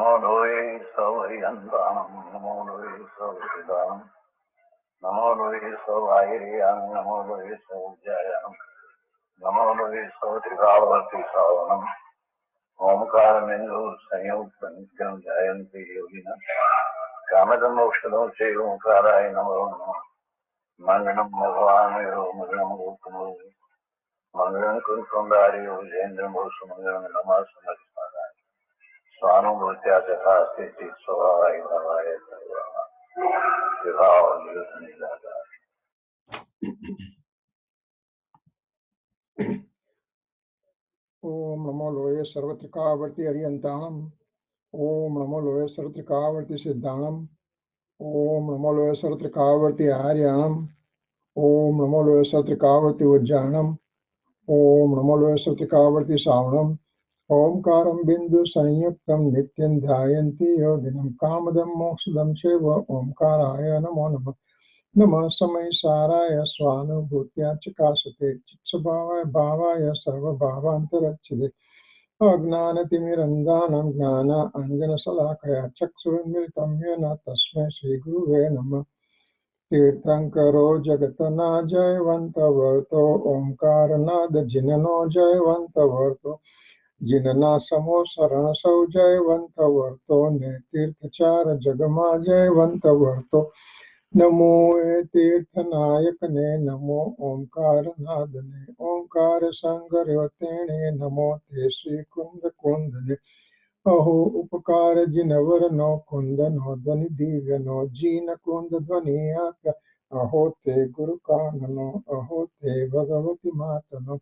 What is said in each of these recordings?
Namo Loe Savayantam, Namo Loe Savadam, Namo Loe Savayam, Namo Loe Savjayam, Namo Loe Savadivavati Savanam, Omkara Mindu Sanyukta Nityam Jayanti Yogina, Kamadam Okshadam Sri Omkarai Namo, Manganam Bhagavanayo, Manganam Gokamo, Manganam Kunsundari, Ujendram Bosu, Manganam Namasamari. Swanubhutya Jatha Sthiti Swadhay Bhavaya Sarvama Vibhava Nirudhanidhata. Om Namo Loye Sarvatrikavarti Ariyantam. Om Namo Loye Sarvatrikavarti Siddhanam. Om Namo Loye Sarvatrikavarti Aryanam. Om Namo Loye Sarvatrikavarti Vajjanam. Om Namo Loye Sarvatrikavarti Savanam. Omkaram Bindu Sanyuktam Nityam Dhyayanti Yoginam Kamadam Mokshadam Shiva Omkaraya Namo Namah. Namah Samaysaraya Swanubhutya Chakasate Chitsabhavaya Bhavaya Sarva Bhavantarachide Ajnanatimirandhanam Jnana Anjana Salakaya Chaksurunmilitam Yena Tasmai Shri Guruve Namah. Tirthankaro Jagatana Jayavanta Varto Omkaranada Jinano Jayavanta Varto Jinana Samo Sarana Sau Jayavanta Varto Netirthachara Jagama Jayavanta Varto Namo Tirthanayakane Namo Omkaranadane Omkara Sangarvatene Namo Te Sri Kunda Kundane Aho Upakara Jinavarano Kundano Dvani Divyano Jina Kunda Dvaniyaka Aho Te Guru Kanano Aho Te Bhagavati Matano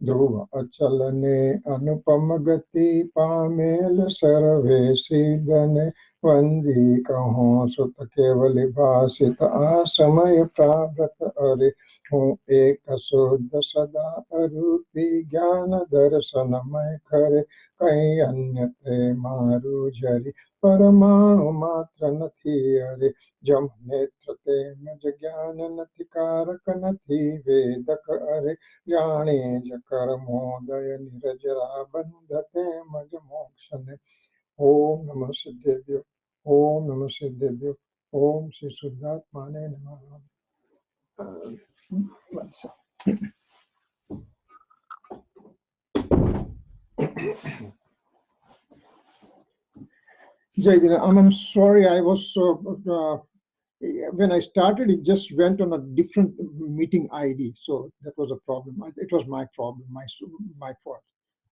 Dhruva Achalane Anupamagati Pamel Sarve Siddhane Vandi Kaho Sutta Kevali Bhasita Asamaya Prabhrata Are Ho Eka Suddha Sada Arupi Jnana Darshanamay Kare Kai Anyate Maru Jari Paramanu Matra Nathi Are Jam Netra Te Maj Jnana Nati Karaka Nathi Vedaka Are Jane Jakarmodaya Nirajara Bandhate Maj Mokshane Om Namah Siddhebhyo Om Namah Siddhebhyo Om Sri Suddhatmane Namaha. Jai, I'm sorry, I was when I started, it just went on a different meeting ID, so that was a problem. It was my problem, my fault.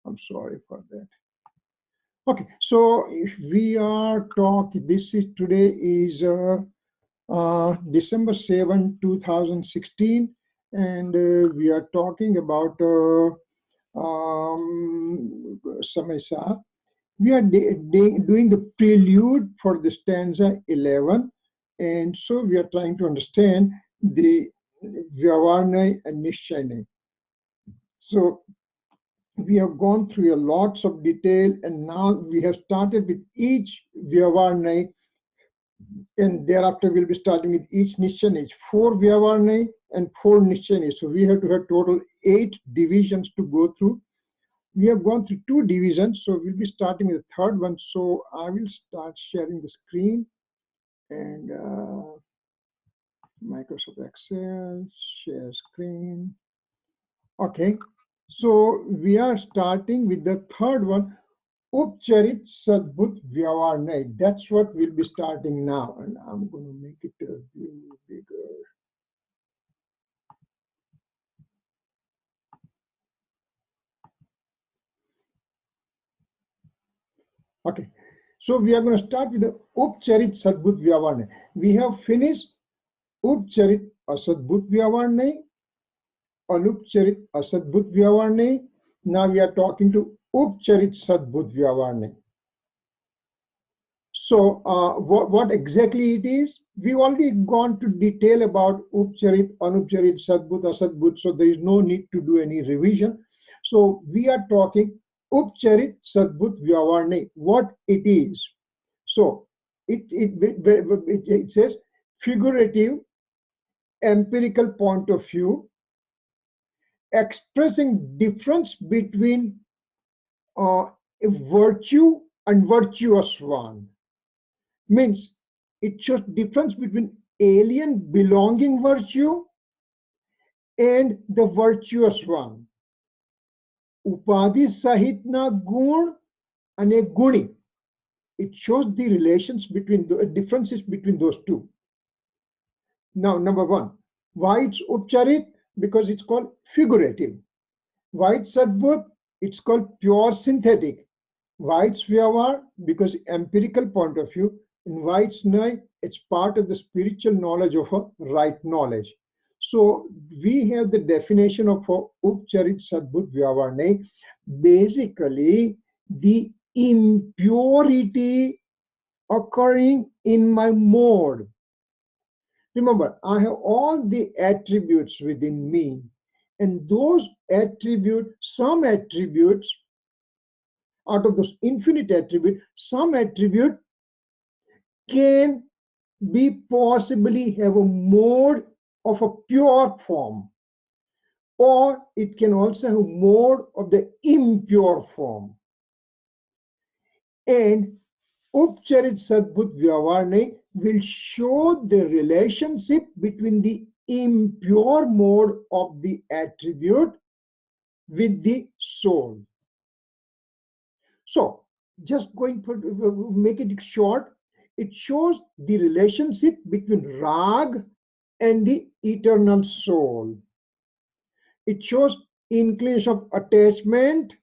I'm sorry for that. Okay, so if we are talking, today is December 7, 2016, and we are talking about Samaysar. We are doing the prelude for the stanza 11, and so we are trying to understand the Vyavarnai and Nishchanai. So we have gone through lots of detail, and now we have started with each Vyavarnai, and thereafter we'll be starting with each Nishchanai. 4 Vyavarnai and 4 Nishchanai. So we have to have total 8 divisions to go through. We have gone through 2 divisions, so we'll be starting with the 3rd one. So I will start sharing the screen, and Microsoft Excel, share screen. Okay, so we are starting with the 3rd one, Upcharit Sadbhut Vyavarnai. That's what we'll be starting now, and I'm going to make it a view bigger. Okay, so we are going to start with the Upcharit Sadbhut Vyavarnai. We have finished Upcharit Asadbhut Vyavarnai, Anupcharit Asadbhut Vyavarnai. Now we are talking to Upcharit Sadbhut Vyavarnai. So what exactly it is? We've already gone to detail about Upcharit, Anupcharit, Sadbhut, Asadbhut, so there is no need to do any revision. So we are talking Upcharit Sadbhut Vyavarnai, what it is. So it says figurative, empirical point of view, expressing difference between virtue and virtuous one. Means it shows difference between alien belonging virtue and the virtuous one. Upadhi sahitna gun and a guni. It shows the relations between the differences between those two. Now, number one, why it's upcharit? Because it's called figurative. Why it's sadbut? It's called pure synthetic. Why it's vyavar? Because empirical point of view. And why it's nay? It's part of the spiritual knowledge of a right knowledge. So we have the definition of upcharit sadbut vyavar nay. Basically, the impurity occurring in my mode. Remember, I have all the attributes within me, and those attributes, some attributes, out of those infinite attributes, some attribute can be possibly have a mode of a pure form, or it can also have mode of the impure form. And Upcharit Sadbut Vyavarne will show the relationship between the impure mode of the attribute with the soul. So, just going for make it short, it shows the relationship between Rag and the eternal soul. It shows inclination of attachment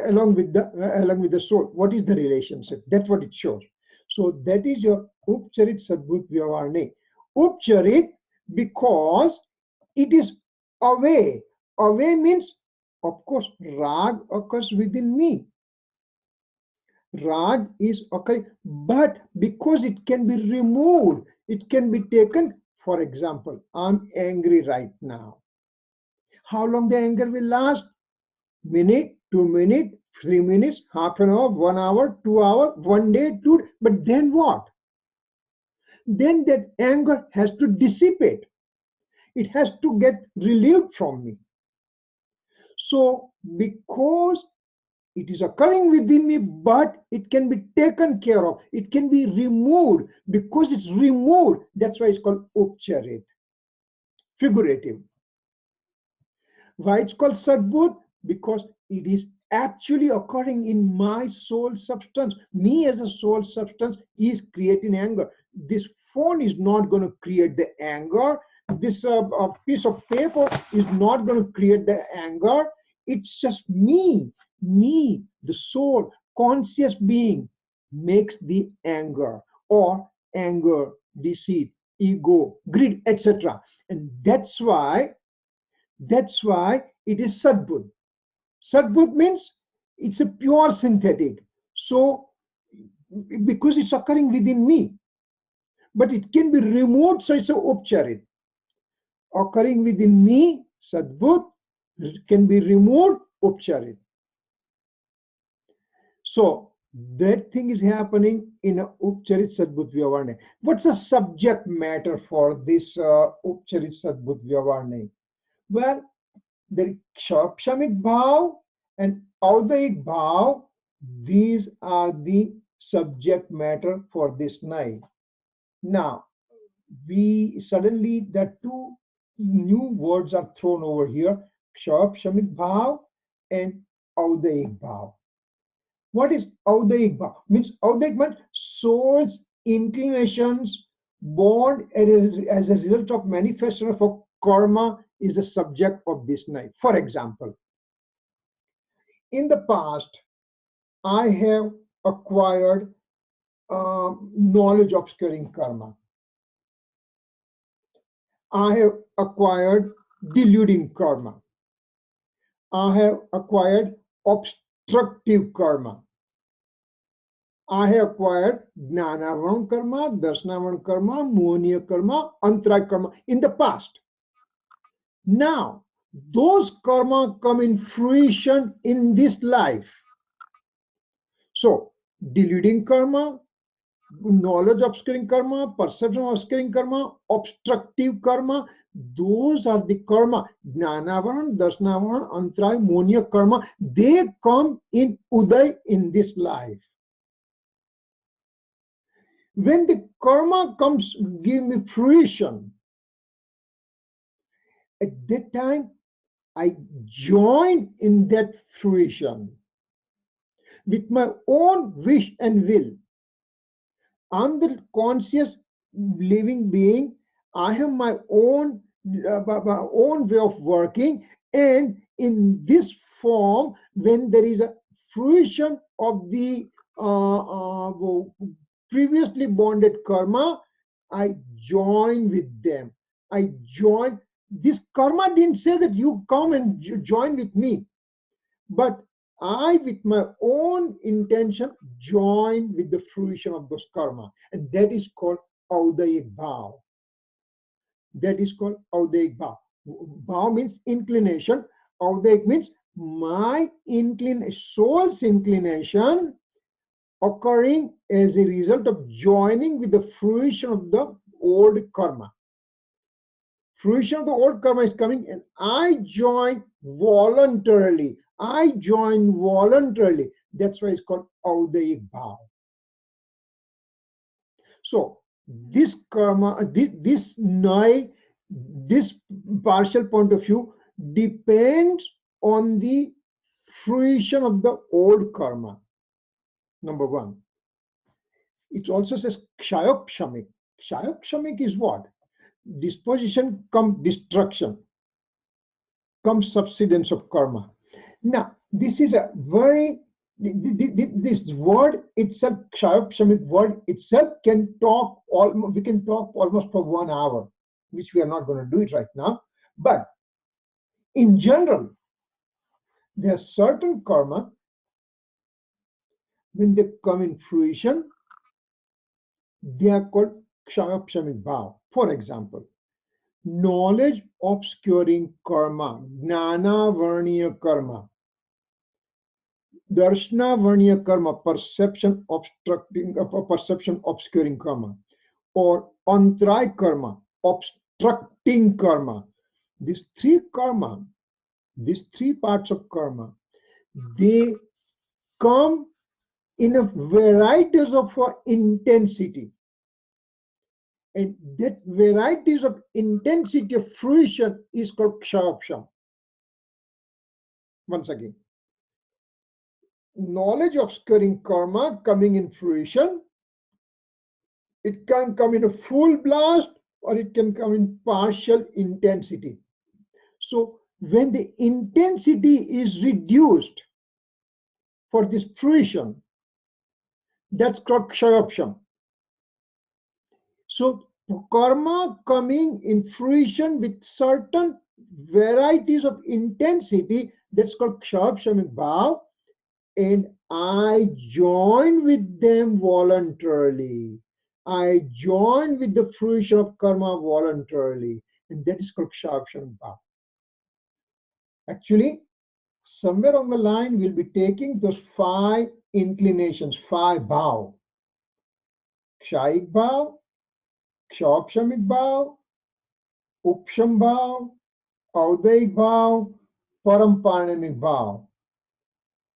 along with the soul. What is the relationship? That's what it shows. So that is your Upcharit Sadbut Vyavarne. Upcharit because it is away. Away means, of course, Rag occurs within me. Rag is occurring, but because it can be removed, it can be taken. For example, I'm angry right now. How long the anger will last? Minute, 2 minutes, 3 minutes, half an hour, 1 hour, 2 hours, 1 day, 2. But then what? Then that anger has to dissipate. It has to get relieved from me. So because it is occurring within me, but it can be taken care of. It can be removed. Because it's removed, that's why it's called Upcharit. Figurative. Why it's called Sadbut? Because it is actually occurring in my soul substance. Me as a soul substance is creating anger. This phone is not going to create the anger. This piece of paper is not going to create the anger. It's just me, the soul, conscious being makes the anger, or anger, deceit, ego, greed, etc. And that's why it is Sadbut. Sadbut means it's a pure synthetic. So, because it's occurring within me, but it can be removed, so it's a Upcharit. Occurring within me, Sadbut, can be removed, Upcharit. So, that thing is happening in a Upcharit Sadbut Vyavarne. What's the subject matter for this Upcharit Sadbut Vyavarne? Well, the Shamik Bhav and Audaik Bhav, these are the subject matter for this night. Now, the two new words are thrown over here, Shamik Bhav and Audaik Bhav. What is Audaik Bhav? Means Audaik means soul's inclinations born as a result of manifestation of karma is the subject of this night. For example, in the past, I have acquired knowledge obscuring karma. I have acquired deluding karma. I have acquired obstructive karma. I have acquired Jnanavan karma, Darsanavan karma, Mohaniya karma, Antara karma in the past. Now, those karma come in fruition in this life. So, deluding karma, knowledge obscuring karma, perception obscuring karma, obstructive karma, those are the karma. Jnanavan, Darsanavan, Antara, Mohaniya karma, they come in Uday in this life. When the karma comes, give me fruition, at that time, I join in that fruition with my own wish and will. I'm the conscious living being. I have my own way of working, and in this form, when there is a fruition of the previously bonded karma, I join with them. I join. This karma didn't say that you come and join with me, but I, with my own intention, join with the fruition of those karma. And that is called Audayic Bhav. That is called Audayic Bhav. Bhav means inclination. Audayic means my soul's inclination occurring as a result of joining with the fruition of the old karma. Fruition of the old karma is coming, and I join voluntarily. I join voluntarily. That's why it's called Audayic Bhav. So this karma, this Naya, this partial point of view depends on the fruition of the old karma. Number one. It also says Kshayopshamik. Kshayopshamik is what? Disposition come destruction, comes subsidence of karma. Now, this is a very, this word itself, Kshayopshamik word itself can talk, we can talk almost for 1 hour, which we are not going to do it right now. But in general, there are certain karma, when they come in fruition, they are called Kshayopshamik Bhav. For example, knowledge obscuring karma, Gnana Varniya karma. Darshana Varniya karma, perception obscuring karma, or Antray karma, obstructing karma. These three karma, these three parts of karma, they come in a varieties of intensity. And that varieties of intensity of fruition is called Kshayopsham. Once again, knowledge obscuring karma coming in fruition, it can come in a full blast or it can come in partial intensity. So when the intensity is reduced for this fruition, that's called Kshayopsham. So karma coming in fruition with certain varieties of intensity, that's called Kshayopshamik Bhav, and I join with them voluntarily. I join with the fruition of karma voluntarily, and that is called Kshayopshamik Bhav. Actually, somewhere on the line, we'll be taking those 5 inclinations, 5 bhav. Kshayik Bhav, Kshayopshamik Bhav, Upsham Bhav, Audayic Bhav, Paramparnamik Bhav.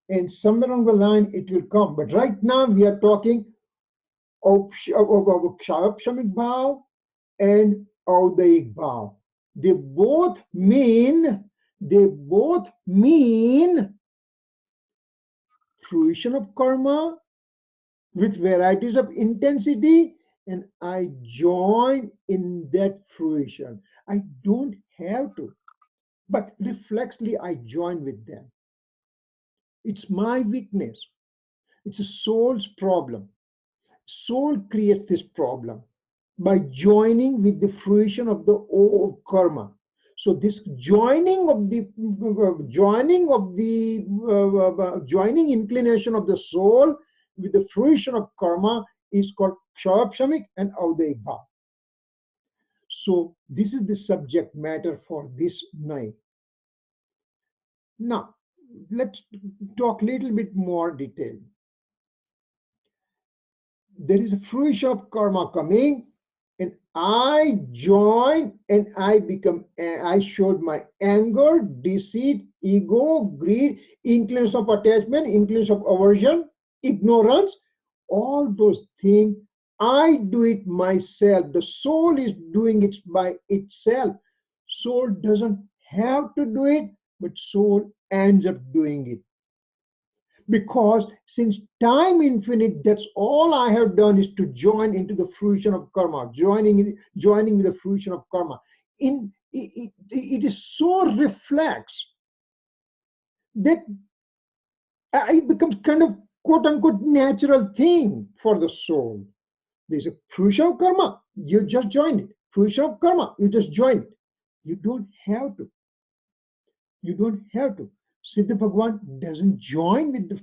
And somewhere on the line it will come. But right now we are talking of Kshayopshamik Bhav and Audayic Bhav. They both mean fruition of karma with varieties of intensity, and I join in that fruition. I don't have to, but reflexly I join with them. It's my weakness. It's a soul's problem. Soul creates this problem by joining with the fruition of the old karma. So this joining inclination of the soul with the fruition of karma is called Kshayopshamik and Audayic Bhav. So this is the subject matter for this night. Now let's talk a little bit more detail. There is a fruition of karma coming, and I join and I showed my anger, deceit, ego, greed, inclination of attachment, inclination of aversion, ignorance, all those things I do it myself. The soul is doing it by itself. Soul doesn't have to do it, but soul ends up doing it. Because since time infinite, that's all I have done is to join into the fruition of karma, joining with the fruition of karma. It is so reflex that it becomes kind of quote unquote natural thing for the soul. There's a fruition of karma, you just join it. Fruition of karma, you just join it. You don't have to. You don't have to. Siddha Bhagwan doesn't join with the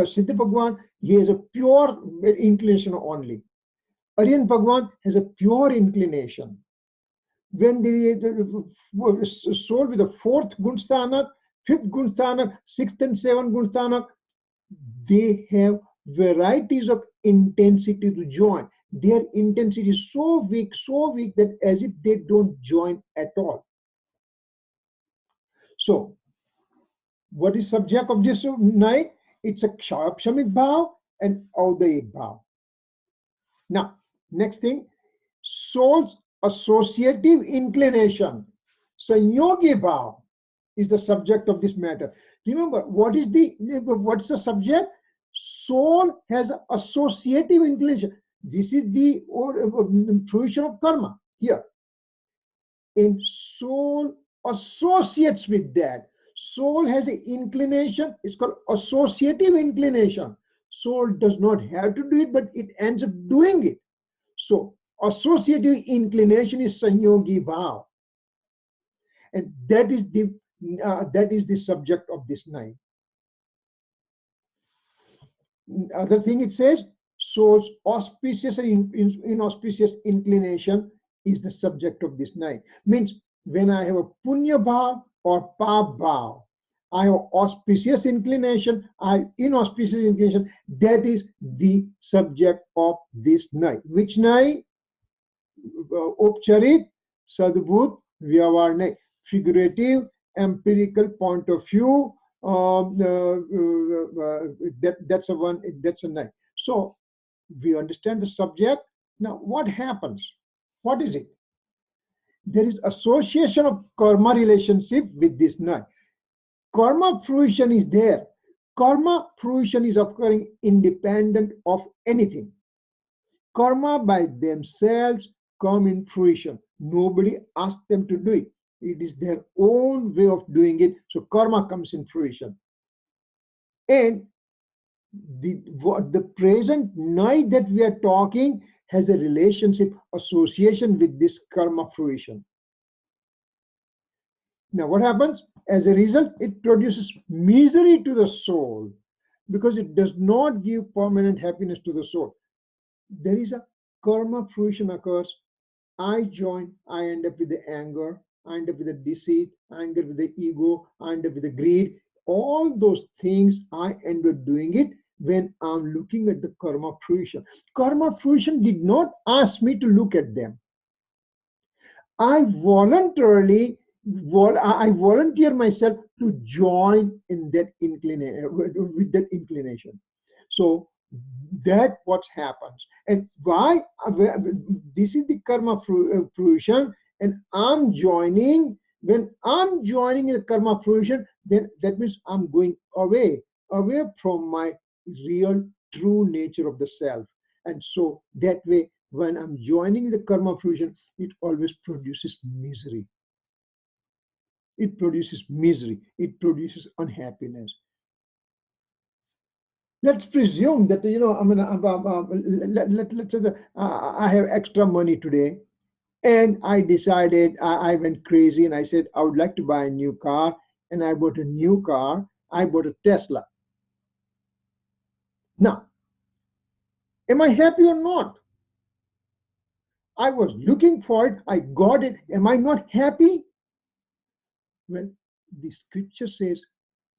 Siddha Bhagwan. He has a pure inclination only. Aryan Bhagwan has a pure inclination. When the soul with the fourth Gunsthanak, fifth Gunsthanak, sixth and seventh Gunsthanak, they have varieties of intensity to join. Their intensity is so weak that as if they don't join at all. So, what is subject of this night? It's a Kshamik Bhav and Audayic Bhav. Now, next thing, soul's associative inclination. Sanyogi Bhav is the subject of this matter. Remember, what's the subject? Soul has associative inclination. This is the fruition of karma here. And soul associates with that. Soul has an inclination, it's called associative inclination. Soul does not have to do it, but it ends up doing it. So associative inclination is sanyogi bhav. And that is the subject of this night. Other thing it says, soul's auspicious and inauspicious inclination is the subject of this night. Means when I have a punya bhav or pap bhav, I have auspicious inclination, I have inauspicious inclination. That is the subject of this night. Which night? Upcharit, Sadbhut, Vyavarnik. Figurative, empirical point of view. That's a night. So we understand the subject. Now what happens? What is it? There is association of karma relationship with this night. Karma fruition is there. Karma fruition is occurring independent of anything. Karma by themselves come in fruition. Nobody asks them to do it. It is their own way of doing it. So karma comes in fruition. And the present night that we are talking has a relationship, association with this karma fruition. Now what happens? As a result, it produces misery to the soul because it does not give permanent happiness to the soul. There is a karma fruition occurs. I join, I end up with the anger, I end up with the deceit, I end up with the ego, I end up with the greed. All those things I end up doing it when I'm looking at the karma fruition. Karma fruition did not ask me to look at them. I volunteer myself to join in that with that inclination. So that what happens. And why? This is the karma fruition, and I'm joining. When I'm joining in the karma fruition, then that means I'm going away from my real true nature of the self. And so that way, when I'm joining the karma fruition, it always produces misery. It produces misery. It produces unhappiness. Let's presume that let's say that I have extra money today, and I decided I went crazy and I said I would like to buy a new car, and I bought a new car. I bought a Tesla. Now, am I happy or not? I was looking for it. I got it. Am I not happy? Well, the scripture says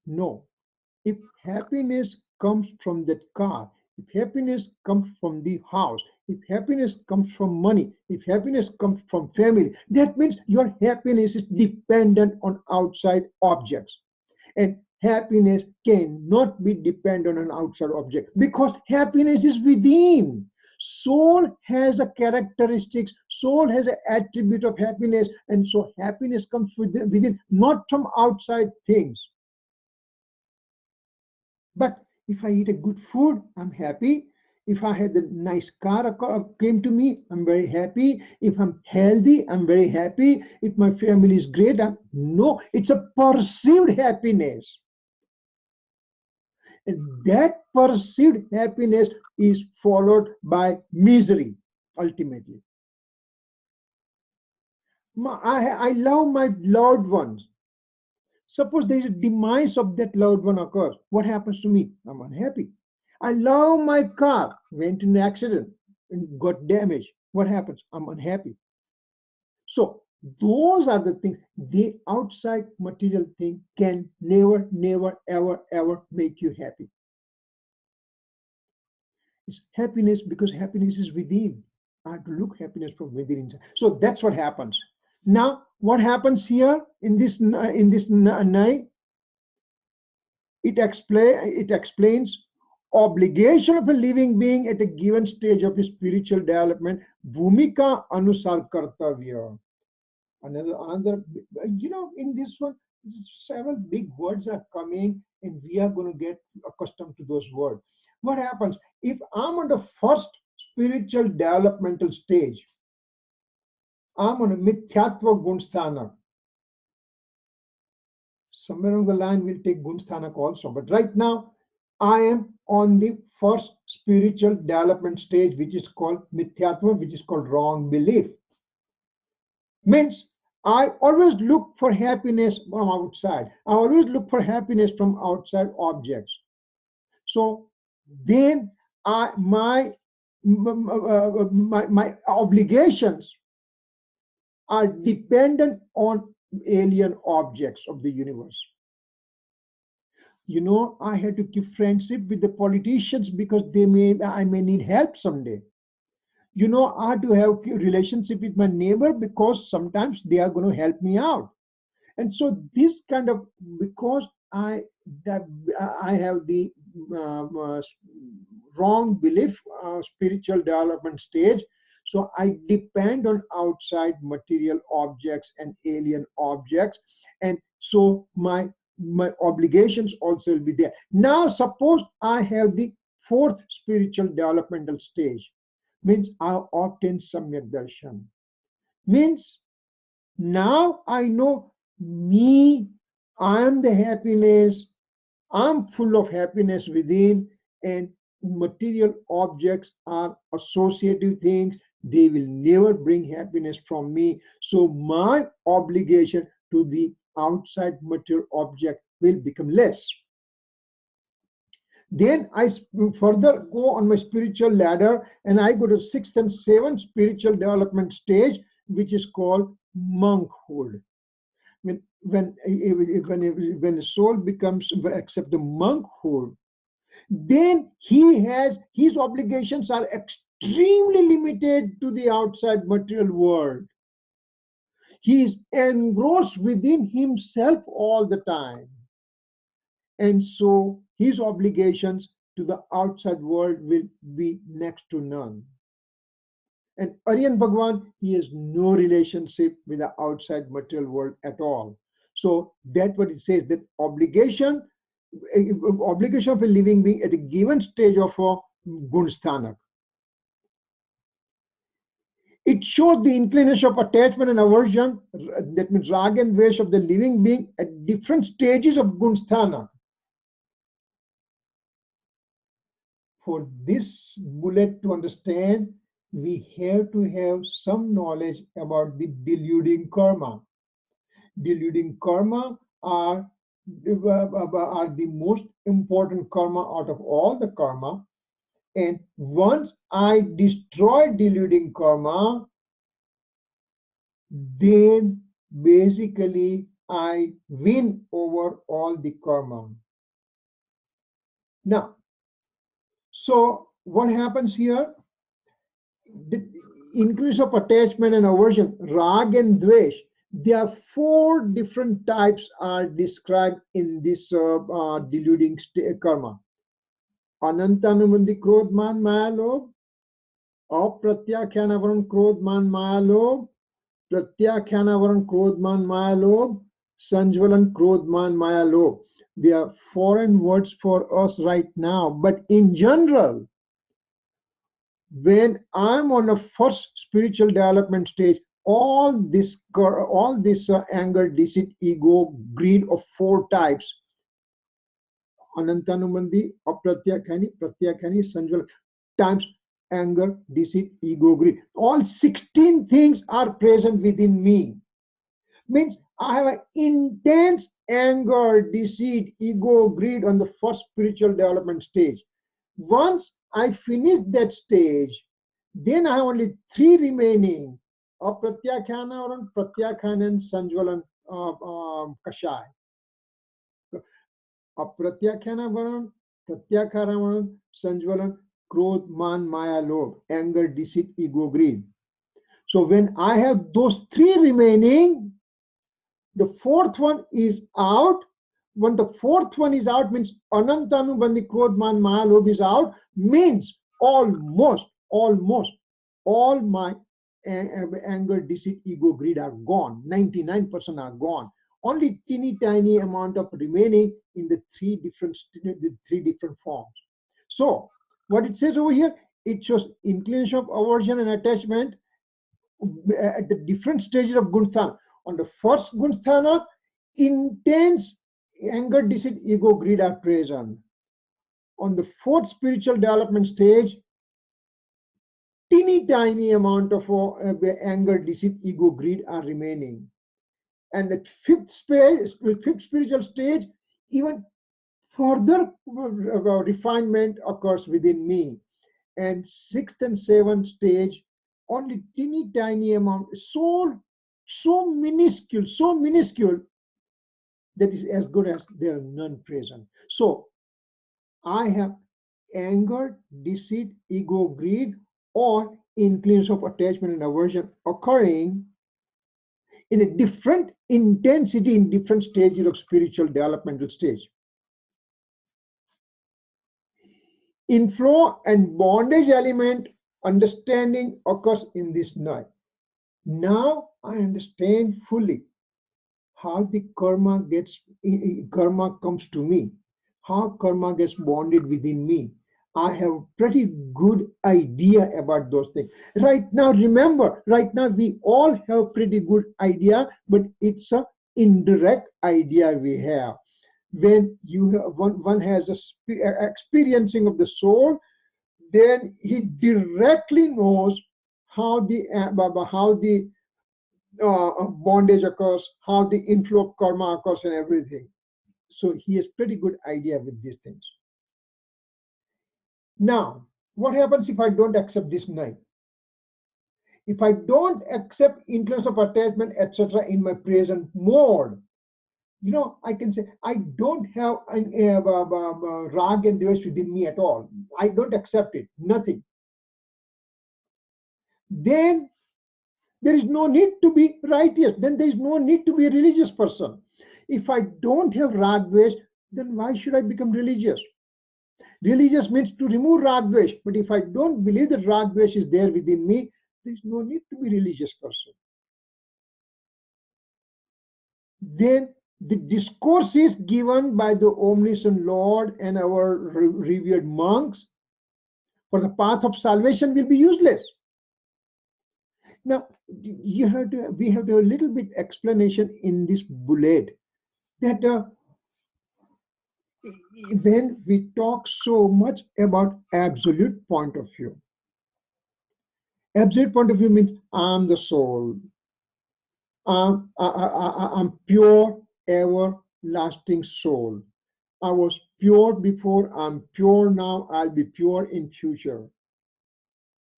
no. If happiness comes from that car, if happiness comes from the house, if happiness comes from money, if happiness comes from family, that means your happiness is dependent on outside objects. And happiness cannot be dependent on an outside object because happiness is within. Soul has a characteristics, soul has an attribute of happiness, and so happiness comes within, not from outside things. But if I eat a good food, I'm happy. If I had a nice car came to me, I'm very happy. If I'm healthy, I'm very happy. If my family is great, no, it's a perceived happiness. And that perceived happiness is followed by misery, ultimately. I love my loved ones. Suppose there is a demise of that loved one occurs. What happens to me? I'm unhappy. I love my car, went in an accident and got damaged. What happens? I'm unhappy. So those are the things. The outside material thing can never, never, ever, ever make you happy. It's happiness because happiness is within. I have to look happiness from within inside. So that's what happens. Now, what happens here in this Naya? It explains obligation of a living being at a given stage of his spiritual development. Bhumika anusar kartavya. Another, in this one, several big words are coming, and we are going to get accustomed to those words. What happens if I'm on the first spiritual developmental stage? I'm on a mithyatva gunsthanak. Somewhere on the line we'll take gunsthanak also, but right now I am on the first spiritual development stage, which is called mithyatva, which is called wrong belief. Means I always look for happiness from outside. I always look for happiness from outside objects. So then my obligations are dependent on alien objects of the universe. I had to keep friendship with the politicians because I may need help someday. I have to have a relationship with my neighbor because sometimes they are going to help me out. And so this kind of, because I have the wrong belief, spiritual development stage, so I depend on outside material objects and alien objects, and so my obligations also will be there. Now suppose I have the fourth spiritual developmental stage, means I obtain samyak darshan, means now I know me, I am the happiness, I'm full of happiness within, and material objects are associative things. They will never bring happiness from me. So my obligation to the outside material object will become less. Then I further go on my spiritual ladder, and I go to sixth and seventh spiritual development stage, which is called monkhood. When the soul becomes accept the monkhood, then his obligations are extremely limited to the outside material world. He is engrossed within himself all the time, and so his obligations to the outside world will be next to none. And Aryan Bhagwan, he has no relationship with the outside material world at all. So that's what it says, that obligation of a living being at a given stage of a gunsthanak. It shows the inclination of attachment and aversion, that means rag and dvesh of the living being at different stages of gunsthanak. For this bullet to understand, we have to have some knowledge about the deluding karma. Deluding karma are the most important karma out of all the karma. And once I destroy deluding karma, then basically I win over all the karma. Now, so what happens here? The increase of attachment and aversion, rag and dvesh, there are four different types are described in this deluding karma. Anantanumandi krodh man maya lobh, अप्रत्याख्यानावरण क्रोध मान माया लोभ, प्रत्याख्यानावरण क्रोध मान maya lob, sanjvalan क्रोध मान maya lob. They are foreign words for us right now, but in general, when I'm on a first spiritual development stage, all this anger, deceit, ego, greed of 4 types: anantanumandi, apratyakhani, pratyakhani, sanjval, times anger, deceit, ego, greed. All 16 things are present within me. Means I have an intense anger, deceit, ego, greed on the first spiritual development stage. Once I finish that stage, then I have only 3 remaining: apratyakhana, pratyakhana, and sanjvalan kashai. Apratyakhana varan, pratyakhana varan, sanjvalan, krodh, man, maya, lobh, anger, deceit, ego, greed. So when I have those 3 remaining, the 4th one is out. When the 4th one is out, means anantanu bandi krodh, man, maya, lobh is out, means almost all my anger, deceit, ego, greed are gone. 99% are gone. Only teeny tiny amount of remaining in the three different forms. So what it says over here, it shows inclination of aversion and attachment at the different stages of gunasthana. On the first gunasthana, intense anger, deceit, ego, greed are present. On the 4th spiritual development stage, teeny tiny amount of anger, deceit, ego, greed are remaining. And the 5th spiritual stage, even further refinement occurs within me. And 6th and 7th stage, only teeny tiny amount, so minuscule that is as good as there are none present. So I have anger, deceit, ego, greed, or inclination of attachment and aversion occurring in a different intensity in different stages of spiritual developmental stage. Inflow and bondage element understanding occurs in this night. Now I understand fully how the karma comes to me, how karma gets bonded within me. I have a pretty good idea about those things. Right now, remember, right now we all have pretty good idea, but it's a indirect idea we have. When you have, one has a experiencing of the soul, then he directly knows how the bondage occurs, how the inflow of karma occurs, and everything. So he has pretty good idea with these things. Now, what happens if I don't accept this night? If I don't accept influence of attachment, etc., in my present mode, I can say I don't have rag and dvesh within me at all. I don't accept it, nothing. Then there is no need to be righteous. Then there is no need to be a religious person. If I don't have rag dvesh, then why should I become religious? Religious means to remove rag dvesh. But if I don't believe that rag dvesh is there within me, there is no need to be religious person. Then the discourses given by the omniscient Lord and our revered monks for the path of salvation will be useless. Now, we have to have a little bit explanation in this bullet that when we talk so much about absolute point of view, absolute point of view means I'm the soul. I'm pure, everlasting soul. I was pure before, I'm pure now, I'll be pure in future.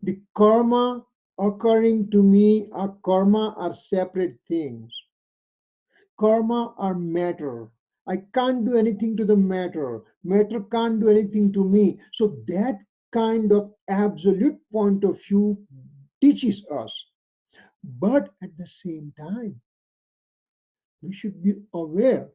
The karma occurring to me karma are separate things. Karma are matter. I can't do anything to the matter. Matter can't do anything to me. So that kind of absolute point of view teaches us. But at the same time, we should be aware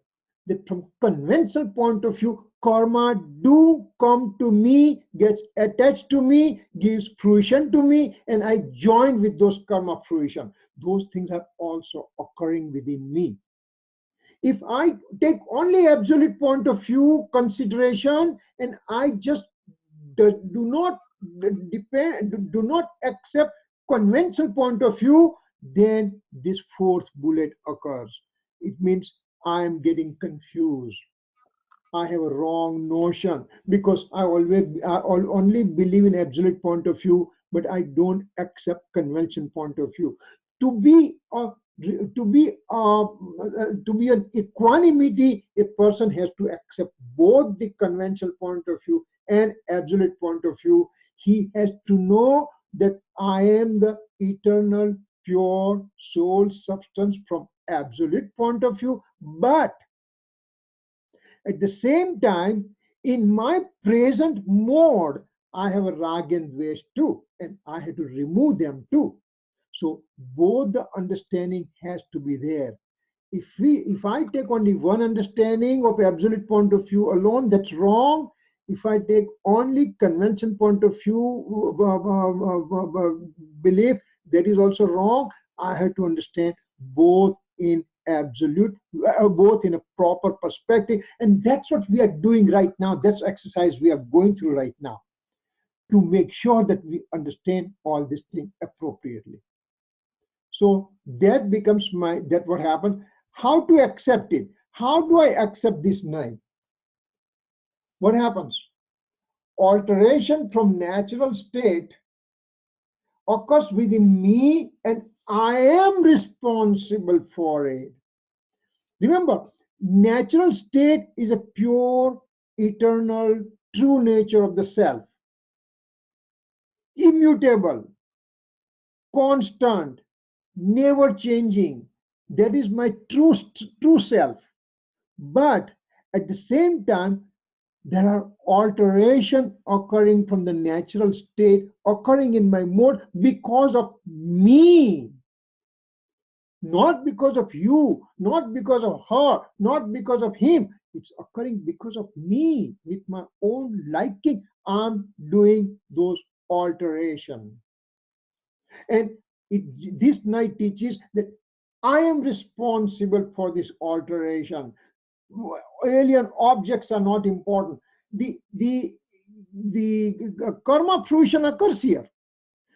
that from conventional point of view, karma do come to me, gets attached to me, gives fruition to me, and I join with those karma fruition. Those things are also occurring within me. If I take only absolute point of view consideration, and I just do not depend, do not accept conventional point of view, then this fourth bullet occurs. It means I am getting confused. I have a wrong notion because I only believe in absolute point of view, but I don't accept convention point of view. To be a to be an equanimity, a person has to accept both the conventional point of view and absolute point of view. He has to know that I am the eternal, pure soul substance from absolute point of view, but at the same time, in my present mode, I have a rag and dvesh too, and I have to remove them too. So both the understanding has to be there. If I take only one understanding of absolute point of view alone, that's wrong. If I take only convention point of view belief, that is also wrong. I have to understand both in absolute, both in a proper perspective, and that's what we are doing right now. That's exercise we are going through right now to make sure that we understand all this thing appropriately. So that becomes that what happened. How to accept it? How do I accept this Naya? What happens? Alteration from natural state occurs within me, and I am responsible for it. Remember, natural state is a pure, eternal, true nature of the self, immutable, constant, never changing. That is my true self. But at the same time, there are alterations occurring from the natural state, occurring in my mode because of me. Not because of you, not because of her, not because of him. It's occurring because of me. With my own liking, I'm doing those alterations. And this night teaches that I am responsible for this alteration. Alien objects are not important. The karma fruition occurs here.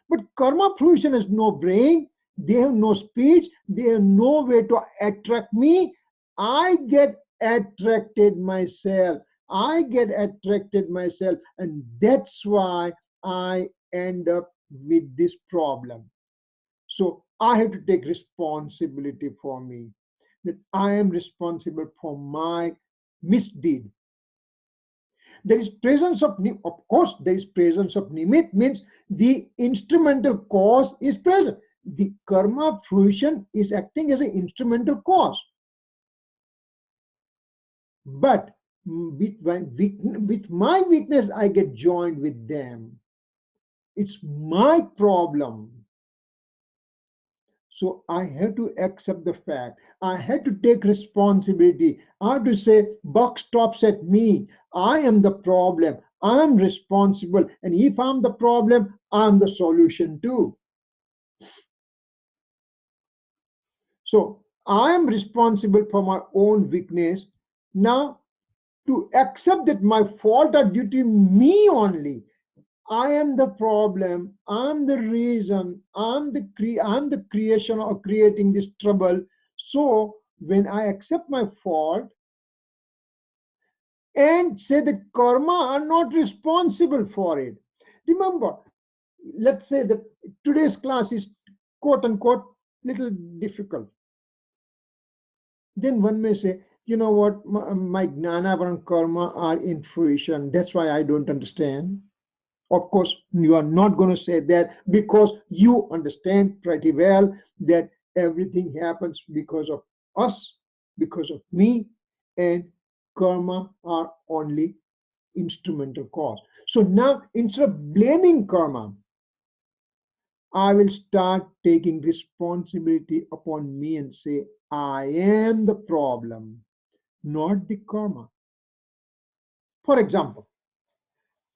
But karma fruition has no brain, they have no speech, they have no way to attract me. I get attracted myself. I get attracted myself, and that's why I end up with this problem. So I have to take responsibility for me, that I am responsible for my misdeed. There is presence of course, there is presence of nimit, means the instrumental cause is present. The karma fruition is acting as an instrumental cause. But with my weakness, I get joined with them. It's my problem. So I have to accept the fact. I had to take responsibility. I have to say, buck stops at me. I am the problem. I'm responsible. And if I'm the problem, I'm the solution too. So I am responsible for my own weakness. Now, to accept that my fault are due to me only. I am the problem. I'm the reason. I'm the creation of creating this trouble. So when I accept my fault and say that karma are not responsible for it. Remember, let's say that today's class is quote unquote little difficult. Then one may say, you know what, my gnana and karma are in fruition. That's why I don't understand. Of course, you are not going to say that because you understand pretty well that everything happens because of us, because of me, and karma are only instrumental cause. So now, instead of blaming karma, I will start taking responsibility upon me and say, I am the problem. not the karma. For example,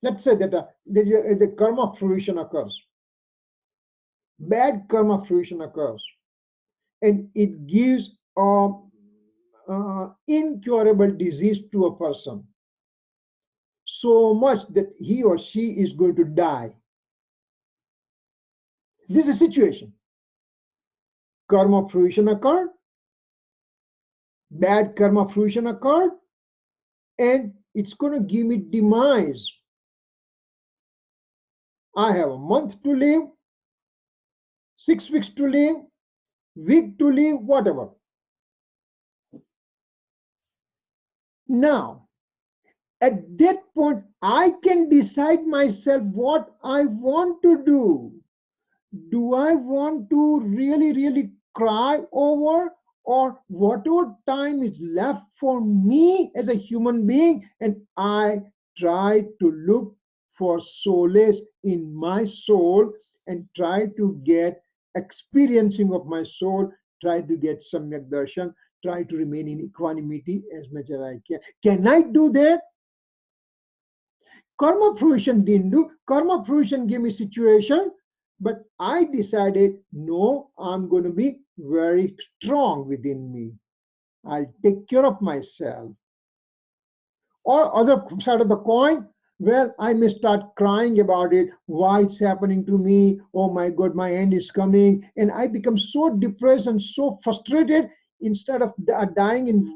let's say that the karma fruition occurs, bad karma fruition occurs, and it gives a incurable disease to a person, so much that he or she is going to die. This is a situation. Karma fruition occurred, bad karma fruition occurred, and it's going to give me demise. I have a month to live, 6 weeks to live, week to live, whatever. Now, at that point, I can decide myself what I want to do. Do I want to really cry over, or whatever time is left for me as a human being, and I try to look for solace in my soul and try to get experiencing of my soul, try to get samyak darshan, try to remain in equanimity as much as I can. Can I do that? Karma fruition didn't do. Karma fruition gave me situation, but I decided, no, I'm going to be very strong within me. I'll take care of myself. Or other side of the coin, well, I may start crying about it, why it's happening to me, oh my God, my end is coming, and I become so depressed and so frustrated. Instead of dying in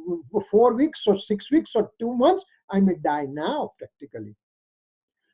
4 weeks or 6 weeks or 2 months, I may die now practically.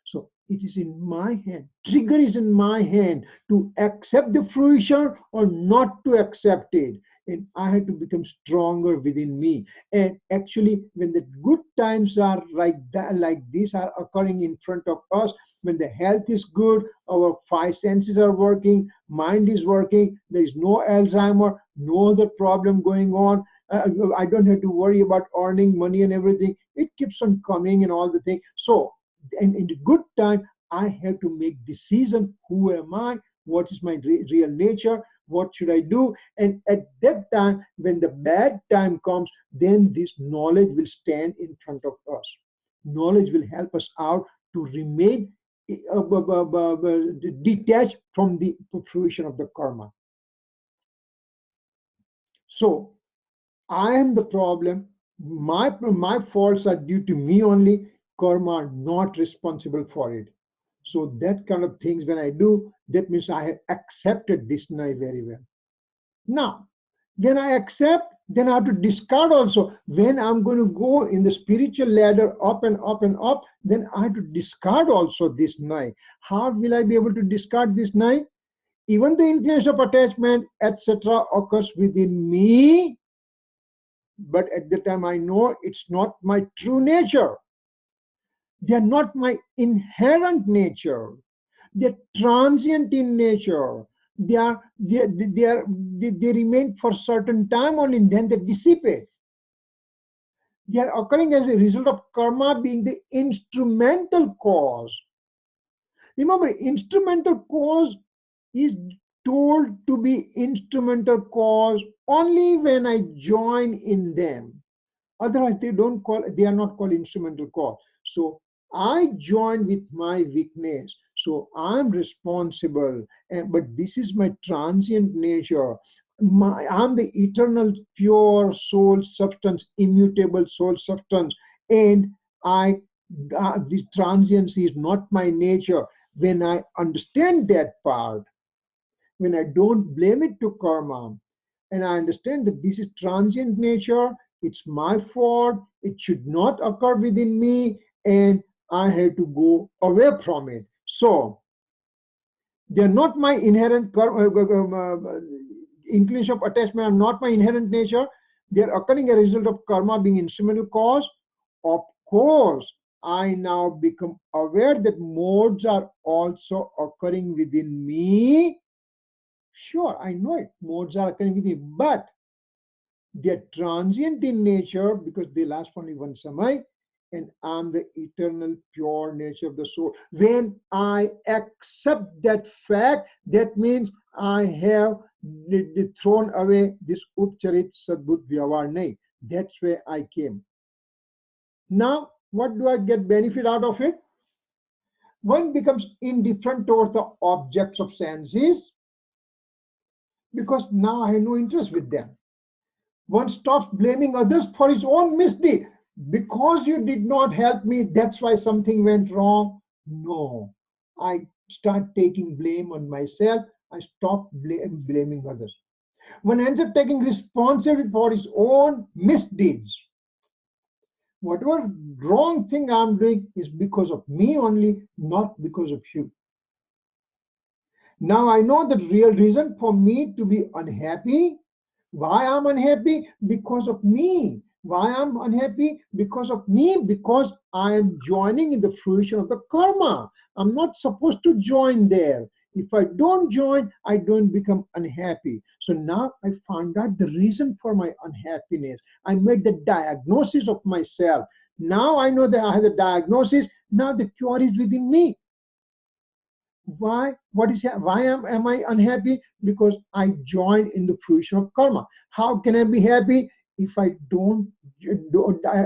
So it is in my hand. Trigger is in my hand to accept the fruition or not to accept it. And I have to become stronger within me. And actually, when the good times are like that, like these are occurring in front of us, when the health is good, our 5 senses are working, mind is working, there is no Alzheimer, no other problem going on. I don't have to worry about earning money and everything. It keeps on coming and all the things. So, and in the good time, I have to make decision. Who am I? What is my real nature? What should I do? And at that time, when the bad time comes, then this knowledge will stand in front of us. Knowledge will help us out to remain detached from the fruition of the karma. So I am the problem. My faults are due to me only. Karma are not responsible for it. So that kind of things when I do, that means I have accepted this now very well. Now, when I accept, then I have to discard also. When I'm going to go in the spiritual ladder up and up and up, then I have to discard also this now. How will I be able to discard this now? Even the influence of attachment, etc., occurs within me, but at the time I know it's not my true nature. They are not my inherent nature. They're transient in nature. They remain for certain time only, and then they dissipate. They are occurring as a result of karma being the instrumental cause. Remember, instrumental cause is told to be instrumental cause only when I join in them. Otherwise, they are not called instrumental cause. So I join with my weakness. So I'm responsible. But this is my transient nature. I'm the eternal, pure soul substance, immutable soul substance. And the transiency is not my nature. When I understand that part, when I don't blame it to karma, and I understand that this is transient nature, it's my fault, it should not occur within me, and I have to go away from it. So, they're not my inherent inclination of attachment, are not my inherent nature. They're occurring as a result of karma being instrumental cause. Of course, I now become aware that modes are also occurring within me. Sure, I know it. Modes are occurring within me, but they're transient in nature because they last only one samay, and I'm the eternal pure nature of the soul. When I accept that fact, that means I have thrown away this upcharit sadbut vyavar nahi. That's where I came. Now, what do I get benefit out of it? One becomes indifferent towards the objects of senses because now I have no interest with them. One stops blaming others for his own misdeed. Because you did not help me, that's why something went wrong. No, I start taking blame on myself. I stop blaming others. One ends up taking responsibility for his own misdeeds. Whatever wrong thing I'm doing is because of me only, not because of you. Now I know the real reason for me to be unhappy. Why I'm unhappy? Because of me. Why I'm unhappy? Because of me, because I am joining in the fruition of the karma. I'm not supposed to join there. If I don't join, I don't become unhappy. So now I found out the reason for my unhappiness. I made the diagnosis of myself. Now I know that I have the diagnosis. Now the cure is within me. Why? Why am I unhappy? Because I join in the fruition of karma. How can I be happy? If I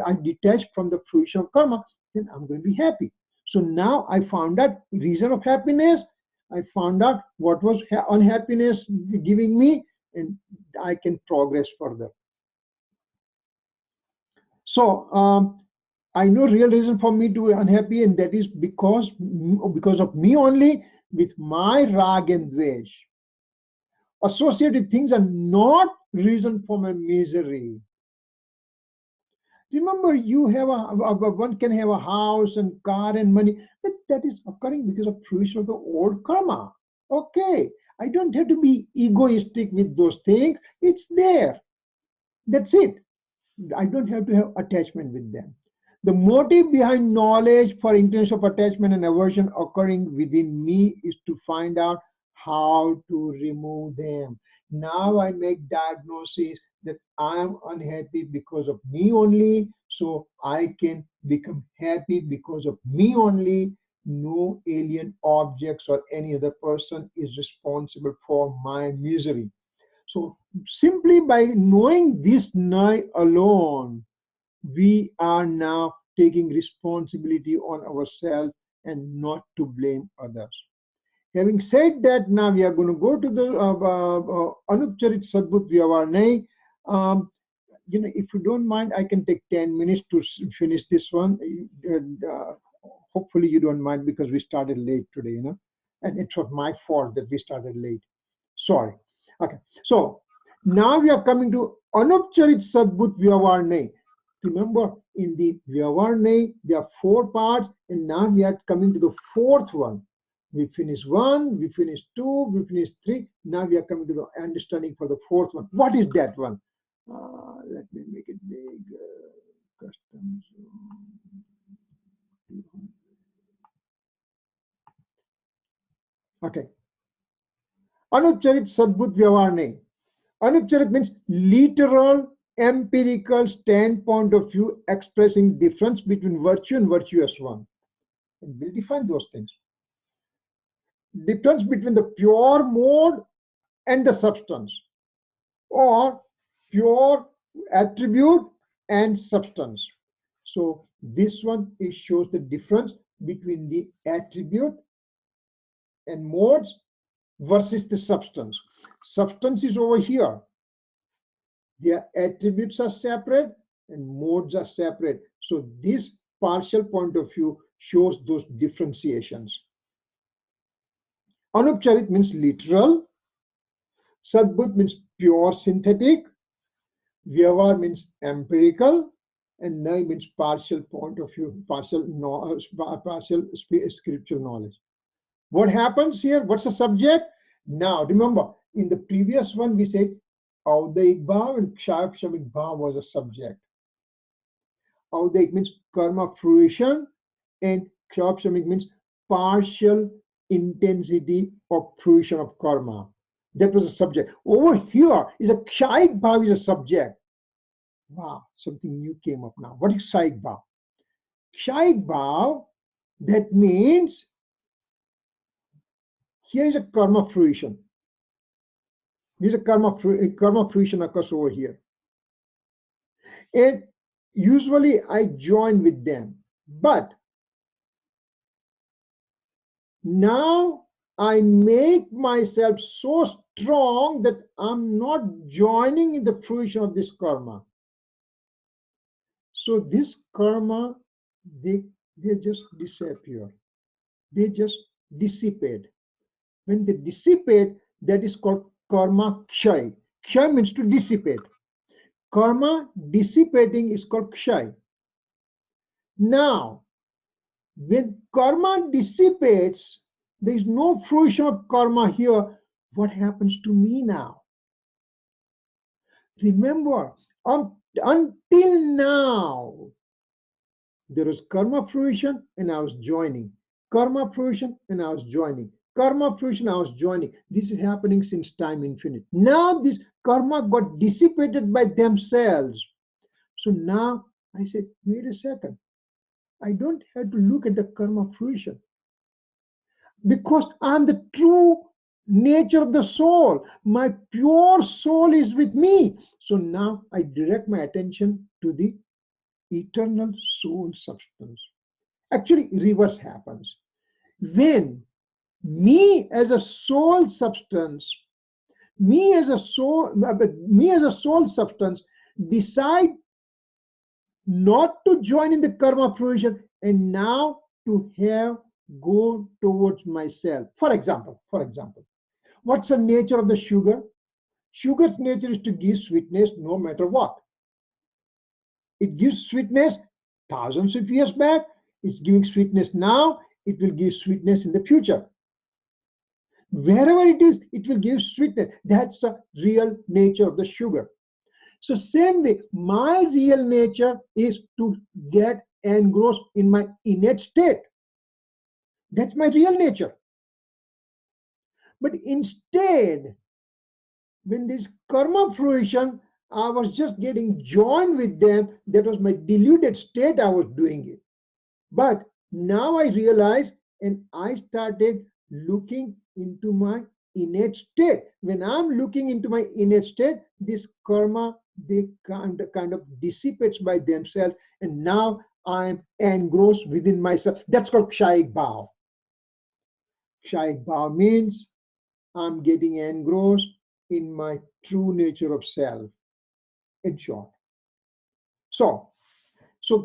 I detach from the fruition of karma, then I'm going to be happy. So now I found out reason of happiness. I found out what was unhappiness giving me, and I can progress further. So I know real reason for me to be unhappy, and that is because of me only, with my rag and dvesh. Associated things are not reason for my misery. Remember, you have one can have a house and car and money. That is occurring because of fruition of the old karma. Okay, I don't have to be egoistic with those things. It's there. That's it. I don't have to have attachment with them. The motive behind knowledge for intention of attachment and aversion occurring within me is to find out how to remove them. Now I make diagnosis that I am unhappy because of me only, so I can become happy because of me only. No alien objects or any other person is responsible for my misery. So simply by knowing this Naya alone, we are now taking responsibility on ourselves and not to blame others. Having said that, now we are going to go to the Anupcharit Sadbut Vyavarnai. If you don't mind, I can take 10 minutes to finish this one. Hopefully you don't mind because we started late today, and it was my fault that we started late. Sorry. Okay. So now we are coming to Anupcharit Sadbut Vyavarnai. Remember, in the Vyavarnai, there are 4 parts, and now we are coming to the 4th one. We finished 1, we finished 2, we finished 3. Now we are coming to the understanding for the 4th one. What is that one? Let me make it big. Customs. Okay. Anupcharit Sadbut Vyavarnai. Anupcharit means literal, empirical standpoint of view expressing difference between virtue and virtuous one. And we'll define those things. Difference between the pure mode and the substance, or pure attribute and substance. So this one shows the difference between the attribute and modes versus the substance. Substance is over here. Their attributes are separate and modes are separate. So this partial point of view shows those differentiations. Anupcharit means literal. Sadbut means pure synthetic. Vyavar means empirical. And Nai means partial point of view, partial scriptural knowledge. What happens here? What's the subject? Now, remember, in the previous one, we said Audaik Bhav and Kshamik Bhav was a subject. Audaik means karma fruition, and Kshamik means partial intensity of fruition of karma. That was a subject. Over here is a Kshaik Bhav is a subject. Wow, something new came up now. What is Kshaik Bhav? Kshaik Bhav, that means here is a karma fruition. This is a karma fruition occurs over here. and usually I join with them. But now I make myself so strong that I'm not joining in the fruition of this karma. So this karma, they just disappear. They just dissipate. When they dissipate, that is called karma kshay. Kshay means to dissipate. Karma dissipating is called kshay. Now, when karma dissipates, there is no fruition of karma here. What happens to me now? Remember, until now, there was karma fruition and I was joining. Karma fruition and I was joining. Karma fruition, I was joining. This is happening since time infinite. Now this karma got dissipated by themselves. So now I said, wait a second. I don't have to look at the karma fruition because I'm the true nature of the soul. My pure soul is with me. So now I direct my attention to the eternal soul substance. Actually, reverse happens. When me as a soul substance, me as a soul substance decide not to join in the karma fruition and now to have go towards myself. For example, what's the nature of the sugar? Sugar's nature is to give sweetness no matter what. It gives sweetness thousands of years back. It's giving sweetness now. It will give sweetness in the future. Wherever it is, it will give sweetness. That's the real nature of the sugar. So same way, my real nature is to get engrossed in my innate state. That's my real nature. But instead, when this karma fruition, I was just getting joined with them. That was my deluded state I was doing it. But now I realized and I started looking into my innate state. When I'm looking into my innate state, this karma, they kind of dissipates by themselves, and now I'm engrossed within myself. That's called kshayik bhav. Kshayik bhav means I'm getting engrossed in my true nature of self, in short. So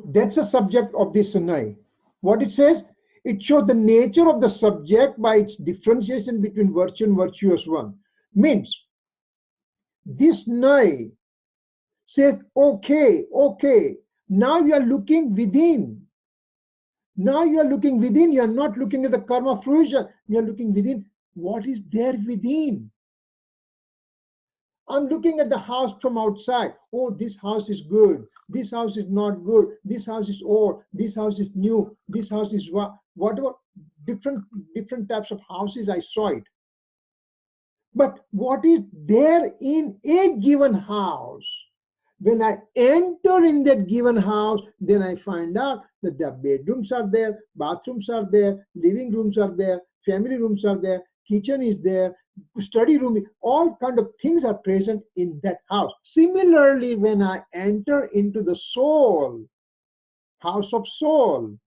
that's the subject of this Naya. What it says, it shows the nature of the subject by its differentiation between virtue and virtuous one. Means this Naya says, okay, now you are looking within. Now you are looking within. You are not looking at the karma fruition. You are looking within. What is there within? I'm looking at the house from outside. Oh, this house is good. This house is not good. This house is old. This house is new. This house is whatever. Different types of houses, I saw it. But what is there in a given house? When I enter in that given house, then I find out that the bedrooms are there, bathrooms are there, living rooms are there, family rooms are there, kitchen is there, study room, all kind of things are present in that house. Similarly, when I enter into the soul, house of soul,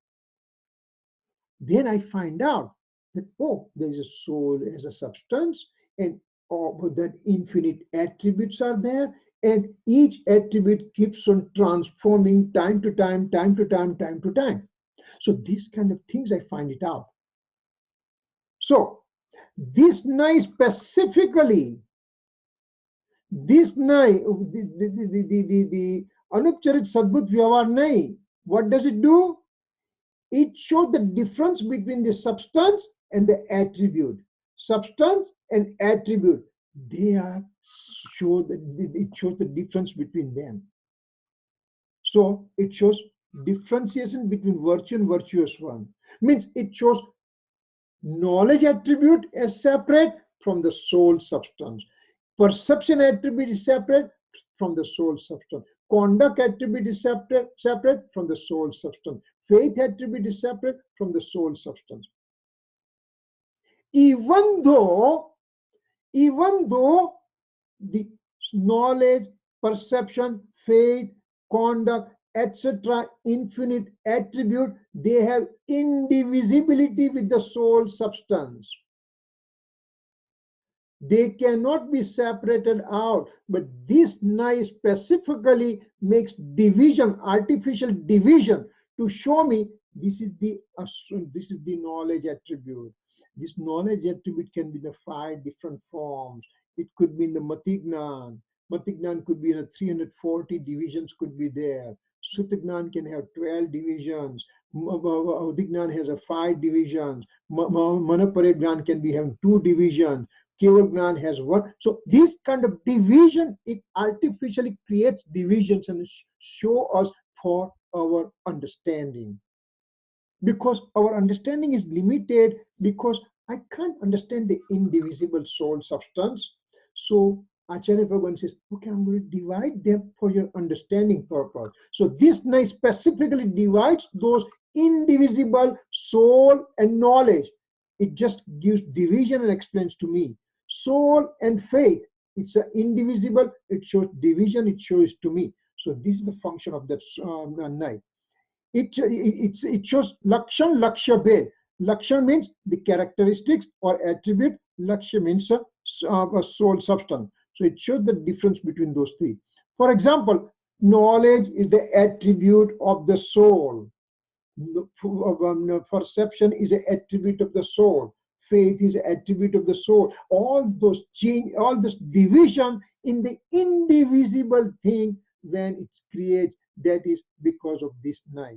then I find out that, oh, there is a soul as a substance, and oh, that infinite attributes are there, and each attribute keeps on transforming time to time. So these kind of things I find it out. So this Naya specifically, this Naya, the Anupcharit Sadbut Vyavahar Naya, what does it do? It shows the difference between the substance and the attribute. Substance and attribute, they are it shows the difference between them. So it shows differentiation between virtue and virtuous one. Means it shows knowledge attribute is separate from the soul substance. Perception attribute is separate from the soul substance. Conduct attribute is separate from the soul substance. Faith attribute is separate from the soul substance. Even though the knowledge, perception, faith, conduct, etc., infinite attribute, they have indivisibility with the soul substance. They cannot be separated out. But this Naya specifically makes division, artificial division, to show me this is the knowledge attribute. This knowledge attribute can be in the 5 different forms. It could be in the Matignan. Matignan could be in a 340 divisions could be there. Sutagnan can have 12 divisions. Udignan has a 5 divisions. Manaparegnan can be having 2 divisions. Kevagnan has one. So this kind of division, it artificially creates divisions and show us for our understanding. Because our understanding is limited, because I can't understand the indivisible soul substance. So Acharya Bhagavan says, okay, I'm going to divide them for your understanding purpose. So this Naya specifically divides those indivisible soul and knowledge. It just gives division and explains to me. Soul and faith, it's indivisible, it shows division, it shows to me. So this is the function of that Naya. It shows lakshan, lakshya bhed. Lakshan means the characteristics or attribute. Lakshya means a soul substance. So it shows the difference between those three. For example, knowledge is the attribute of the soul. Perception is an attribute of the soul. Faith is an attribute of the soul. All those change, all this division in the indivisible thing, when it creates, that is because of this Naya.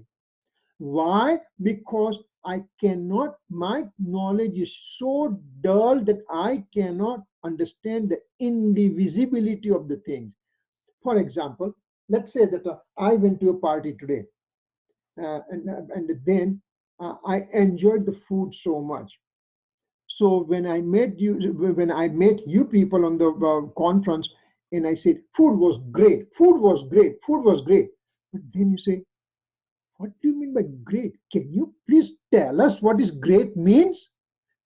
Why? Because I cannot, my knowledge is so dull that I cannot understand the indivisibility of the things. For example, let's say that I went to a party today, and then I enjoyed the food so much. So when I met you people on the conference, and I said food was great, food was great, food was great. But then you say, what do you mean by great? Can you please tell us what is great means?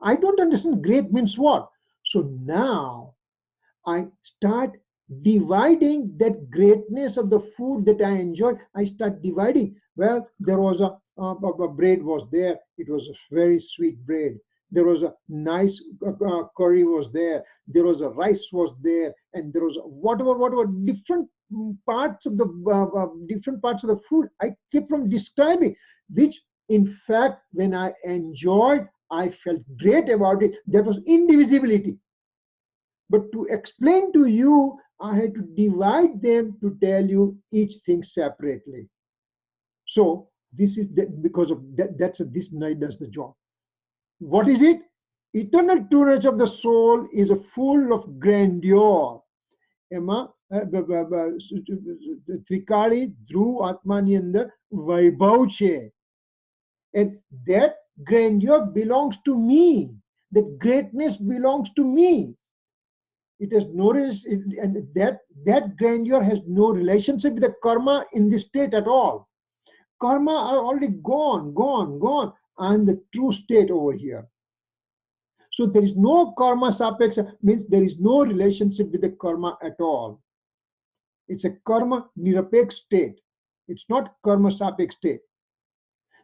I don't understand great means what. So now I start dividing that greatness of the food that I enjoyed. I start dividing. Well, there was a bread was there. It was a very sweet bread. There was a nice curry was there. There was a rice was there, and there was whatever different parts of the different parts of the food. I kept on describing, which in fact, when I enjoyed, I felt great about it. That was indivisibility. But to explain to you, I had to divide them to tell you each thing separately. So this is because of that. This Naya does the job. What is it? Eternal true nature of the soul is full of grandeur. Trikali Dhruv Atmani andar Vaibhav che. And that grandeur belongs to me. That greatness belongs to me. It has no, and that grandeur has no relationship with the karma in this state at all. Karma are already gone. I'm the true state over here. So there is no karma sapeksha, means there is no relationship with the karma at all. It's a karma nirapek state. It's not karma sapek state.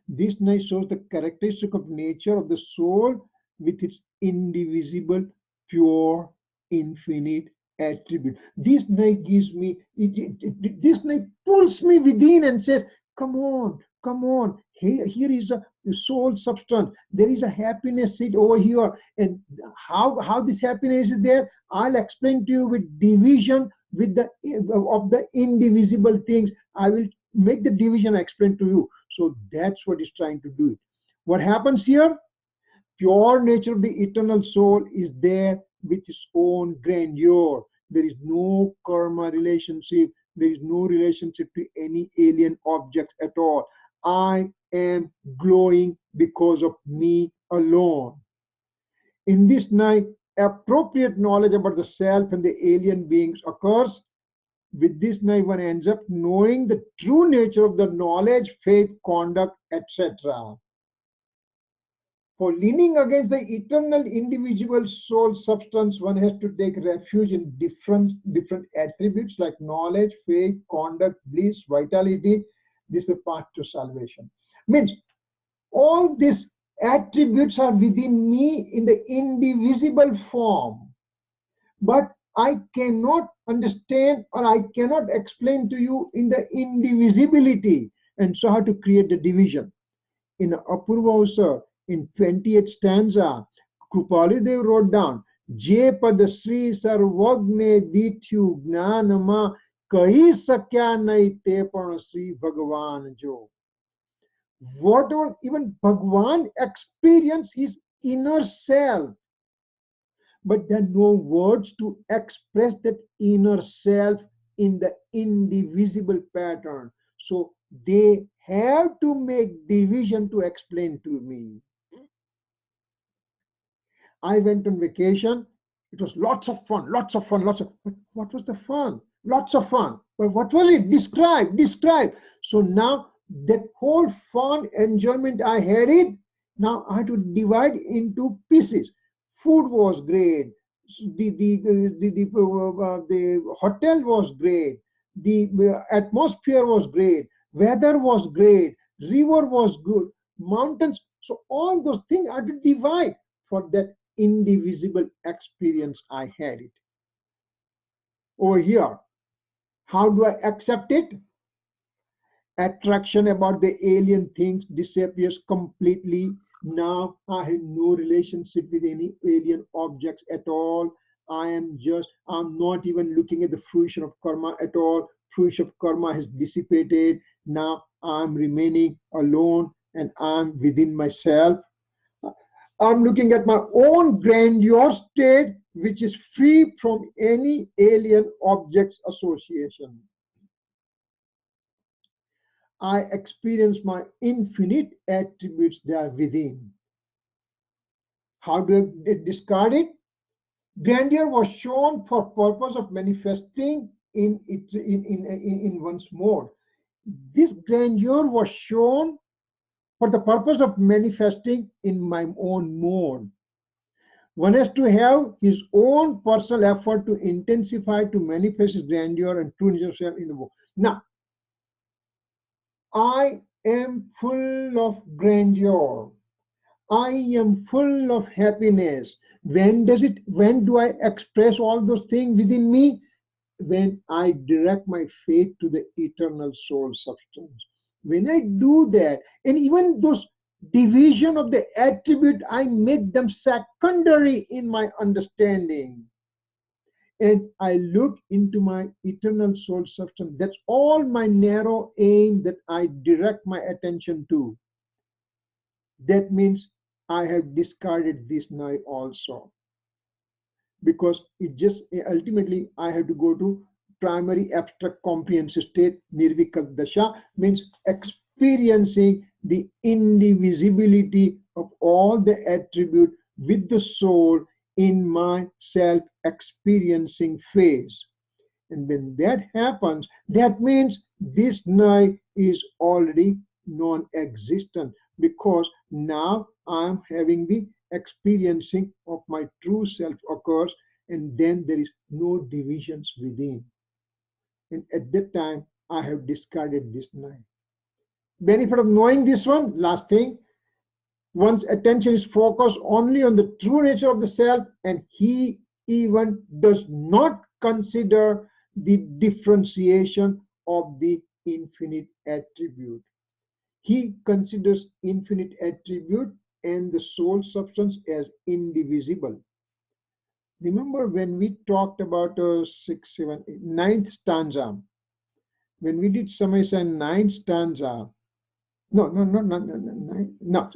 This Naya shows the characteristic of nature of the soul with its indivisible, pure, infinite attribute. This Naya gives me, this Naya pulls me within and says, come on, here is a soul substance. There is a happiness seat over here. And how this happiness is there, I'll explain to you with division with of the indivisible things. I will make the division explain to you. So that's what he's trying to do. What happens here? Pure nature of the eternal soul is there with its own grandeur. There is no karma relationship. There is no relationship to any alien objects at all. I am glowing because of me alone. In this Naya, appropriate knowledge about the self and the alien beings occurs. With this Naya, one ends up knowing the true nature of the knowledge, faith, conduct, etc. For leaning against the eternal individual soul substance, one has to take refuge in different attributes like knowledge, faith, conduct, bliss, vitality. This is the path to salvation. Means all these attributes are within me in the indivisible form, but I cannot understand or I cannot explain to you in the indivisibility. And so I have to create the division. In Apurva, in 28th stanza, Krupali Dev wrote down, Je pad Sri Sarvagne Dityu Gnanama Kahi Sakya Nai Te Pan Sri Bhagavan Jo. Whatever even Bhagavan experience his inner self, but there are no words to express that inner self in the indivisible pattern. So they have to make division to explain to me. I went on vacation. It was lots of fun, lots of fun, lots of. But what was the fun? Lots of fun. But what was it? Describe, describe. So now that whole fun enjoyment I had it. Now I had to divide into pieces. Food was great. The hotel was great. The atmosphere was great. Weather was great. River was good. Mountains. So all those things I had to divide for that indivisible experience I had it. Over here, how do I accept it? Attraction about the alien things disappears completely. Now I have no relationship with any alien objects at all. I'm not even looking at the fruition of karma at all. Fruition of karma has dissipated. Now I'm remaining alone and I'm within myself. I'm looking at my own grandeur state, which is free from any alien objects association. I experience my infinite attributes there within. How do I discard it? Grandeur was shown for purpose of manifesting in one's mode. This grandeur was shown for the purpose of manifesting in my own mode. One has to have his own personal effort to intensify, to manifest his grandeur and true nature in the world. Now, I am full of grandeur. I am full of happiness. When do I express all those things within me? When I direct my faith to the eternal soul substance. When I do that, and even those division of the attribute, I make them secondary in my understanding. And I look into my eternal soul substance. That's all my narrow aim that I direct my attention to. That means I have discarded this now also. Because it just ultimately I have to go to primary abstract comprehensive state. Nirvikalp dasha means experiencing the indivisibility of all the attribute with the soul in my self-experiencing phase. And when that happens, that means this now is already non-existent, because now I'm having the experiencing of my true self occurs, and then there is no divisions within. And at that time, I have discarded this now. Benefit of knowing this one, last thing, one's attention is focused only on the true nature of the self, and he even does not consider the differentiation of the infinite attribute. He considers infinite attribute and the soul substance as indivisible. Remember when we talked about 6, 7, 8, 9th stanza, when we did Samaysar 9th stanza, no,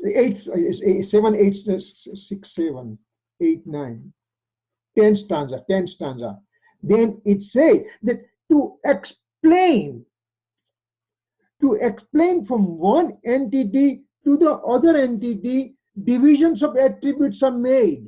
8, 7, 8, 6, 7, 8, 9, 10th stanza. Then it said that to explain from one entity to the other entity, divisions of attributes are made.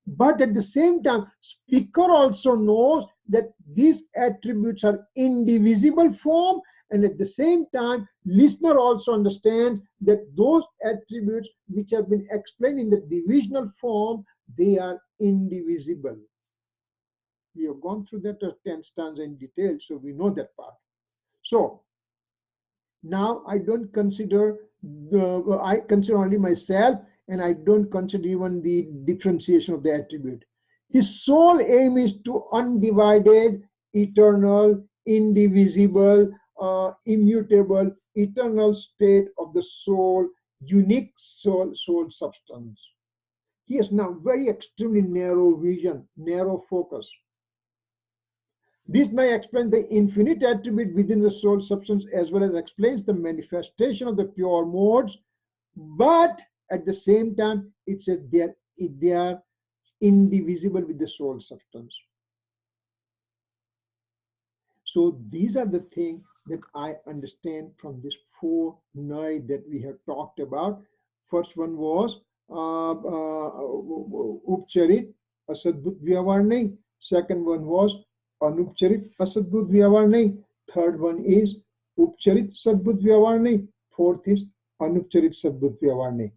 But at the same time, speaker also knows that these attributes are indivisible form, and at the same time listener also understands that those attributes which have been explained in the divisional form, they are indivisible. We have gone through that 10 stanza in detail, so we know that part. So now I don't consider I consider only myself, and I don't consider even the differentiation of the attribute. His sole aim is to undivided, eternal, indivisible, immutable, eternal state of the soul, unique soul substance. He has now very extremely narrow vision, narrow focus. This may explain the infinite attribute within the soul substance, as well as explains the manifestation of the pure modes, but at the same time it says they are indivisible with the soul substance. So these are the things that I understand from this 4 Naya that we have talked about. First one was Upcharit Asadbhut Vyavarni. Second one was Anupcharit Asadbhut Vyavarni. Third one is Upcharit Sadbhut Vyavarni. Fourth is Anupcharit Sadbhut Vyavarni.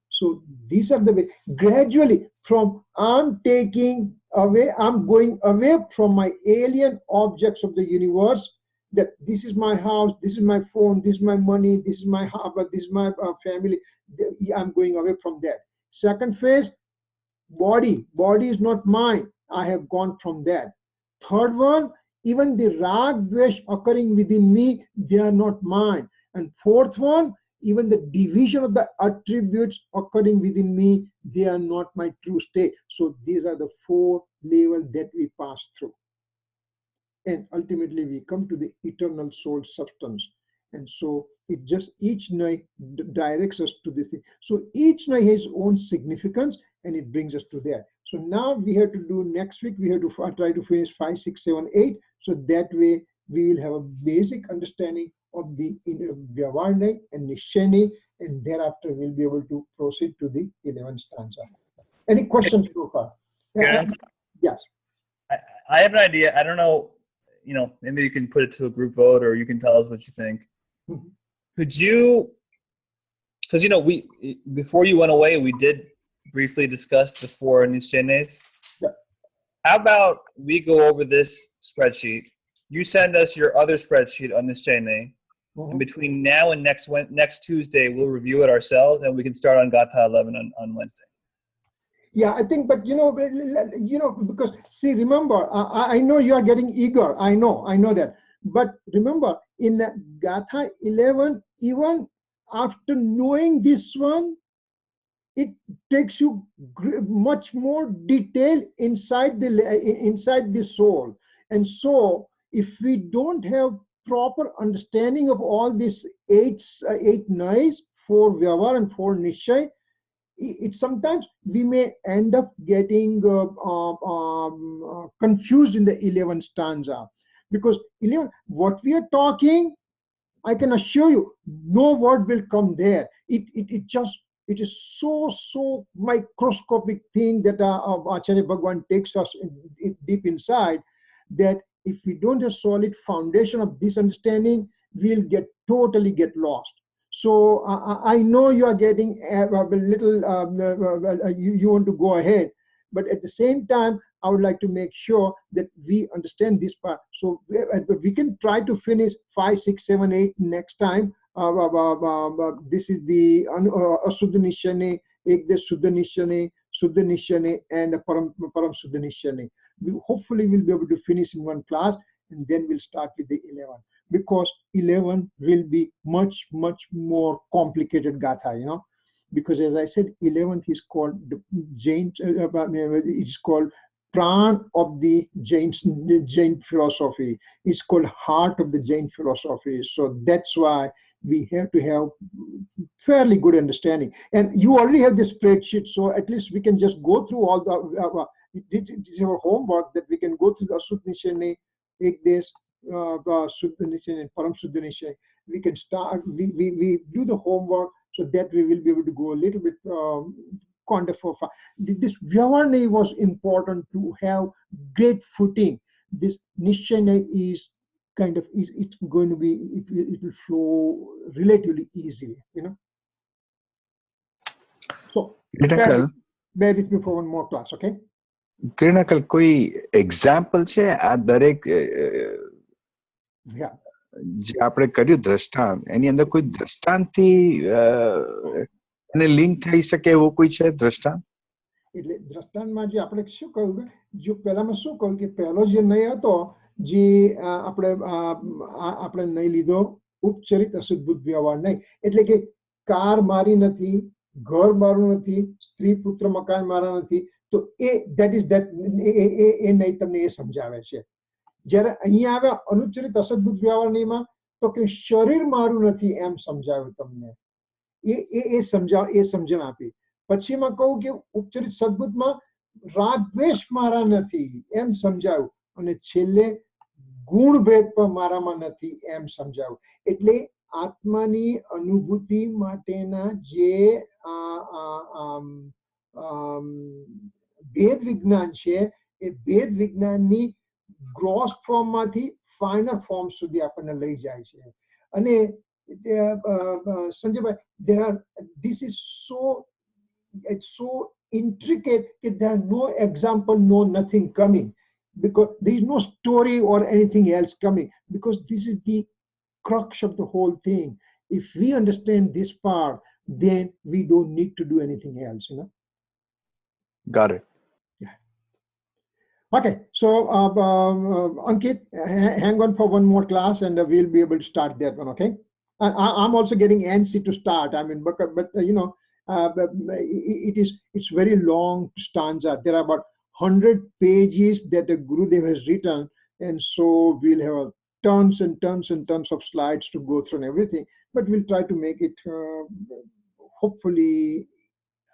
So these are the way. Gradually, from I'm going away from my alien objects of the universe, that this is my house, this is my phone, this is my money, this is my harbor, this is my family. I'm going away from that. Second phase, body is not mine. I have gone from that. Third one, even the rag dvesh occurring within me, they are not mine. And fourth one, even the division of the attributes occurring within me, they are not my true state. So these are the 4 levels that we pass through. And ultimately we come to the eternal soul substance. And so it just, each Naya directs us to this thing. So each Naya has its own significance, and it brings us to there. So now we have to do, next week we have to try to finish 5, 6, 7, 8. So that way we will have a basic understanding of the Vyavarne and Nishchane, and thereafter we'll be able to proceed to the 11th stanza. Any questions so far? Yes. I have an idea. I don't know, maybe you can put it to a group vote, or you can tell us what you think. Mm-hmm. Could you, because we before you went away, we did briefly discuss the 4 Nishchenes. Yeah. How about we go over this spreadsheet? You send us your other spreadsheet on Nishchene. Mm-hmm. And between now and next Tuesday, we'll review it ourselves, and we can start on Gatha 11 on Wednesday. Yeah, I think, but because see, remember, I know you are getting eager. I know that. But remember, in Gatha 11, even after knowing this one, it takes you much more detail inside the soul. And so, if we don't have proper understanding of all these 8 Nayas, 4 Vyavar and 4 Nishchay, it sometimes we may end up getting confused in the 11th stanza, because 11, what we are talking, I can assure you, no word will come there. It is so microscopic thing that Acharya Bhagwan takes us deep inside, that if we don't have solid foundation of this understanding, we'll totally get lost. So I know you are getting a little, you want to go ahead, but at the same time, I would like to make sure that we understand this part. So we can try to finish 5, 6, 7, 8 next time. This is the Asuddha Nishchane, Ekde Suddha Nishchane, and Param Suddha Nishchane. We hopefully will be able to finish in one class, and then we'll start with the 11. Because 11 will be much more complicated Gatha, because as I said, 11th is called the Jain, it's called Pran of the Jain philosophy. It's called heart of the Jain philosophy. So that's why we have to have fairly good understanding. And you already have this spreadsheet, so at least we can just go through all the, it is our homework that we can go through the Asuddha Nishchane, Ekdes, Suddha Nishchane and Param Suddha Nishchane. We can start, we do the homework, so that we will be able to go a little bit this Vyavarne was important to have great footing, this Nishchaya is kind of, it's going to be, it will flow relatively easily, you know. So bear with me for one more class, okay? કિરણકલ કોઈ example છે આ દરેક Yeah. જે આપણે કર્યું દ્રષ્ટાંત એની અંદર કોઈ દ્રષ્ટાંતથી એને લિંક થઈ શકે એવું કોઈ છે દ્રષ્ટાંત? એટલે દ્રષ્ટાંતમાં જે આપણે શું કહ્યું કે જો પહેલામાં શું કહ્યું કે પહેલો જે નય હતો જે આપણે નય લીધો ઉપચરિત અશુદ્ધ વ્યવહાર નહીં, એટલે કે કાર મારી નથી, ઘર મારું નથી, સ્ત્રી પુત્ર મકાન મારા નથી, તો એ ધેટ ઇઝ ધેટ એ નય તમને એ સમજાવે છે. જ્યારે અહીંયા આવે અનુચરિત અસદબુદ્ધ વ્યવહાર નયમાં તો કે શરીર મારું નથી એમ સમજાવ્યું તમને, એ સમજણ આપી. પછીમાં કહું કે ઉપચરિત સદબુદ્ધમાં રાગ દ્વેષ મારા નથી એમ સમજાવ્યું, અને છેલ્લે ગુણ ભેદ પણ મારામાં નથી એમ સમજાવ્યું. એટલે આત્માની અનુભૂતિ માટેના જે ભેદ વિજ્ઞાન છે એ ભેદ વિજ્ઞાનની ગ્રોસ ફોર્મ માંથી ફાઇનલ ફોર્મ સુધી આપણને લઈ જાય છે. અને સંજયભાઈ, this is it's so intricate that there are no example, no nothing coming, because there is no story or anything else coming, because this is the crux of the whole thing. If we understand this part, then we don't need to do anything else, you know. Got it. Yeah. Okay, so Ankit, hang on for one more class and we'll be able to start that one, okay? I'm also getting antsy to start. I mean, but you know, it's very long stanza. There are about 100 pages that the Gurudev has written, and so we'll have tons and tons and tons of slides to go through and everything, but we'll try to make it hopefully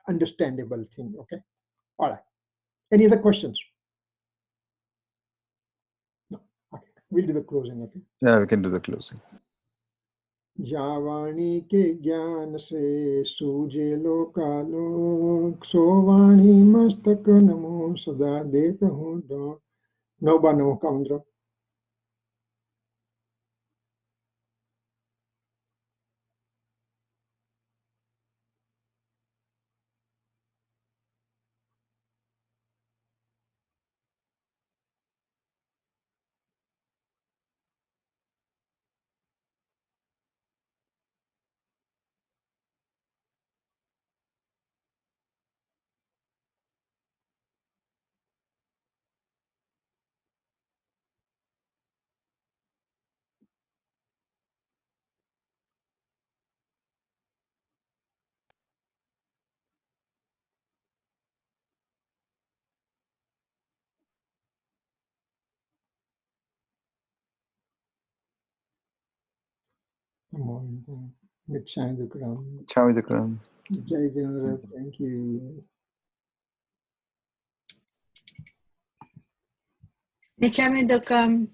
understandable thing, okay? All right. Any other questions? No. Okay, we'll do the closing, okay? Yeah, we can do the closing. जावाणी के ज्ञान से सूझे लोकालोक, सोवाणी मस्तक नमो सदा देत हूँ डोक. नौबा नमो कामद्र. Mitchang-Vikram. Vikram. Jai Janara, thank you. Nichame Dokam.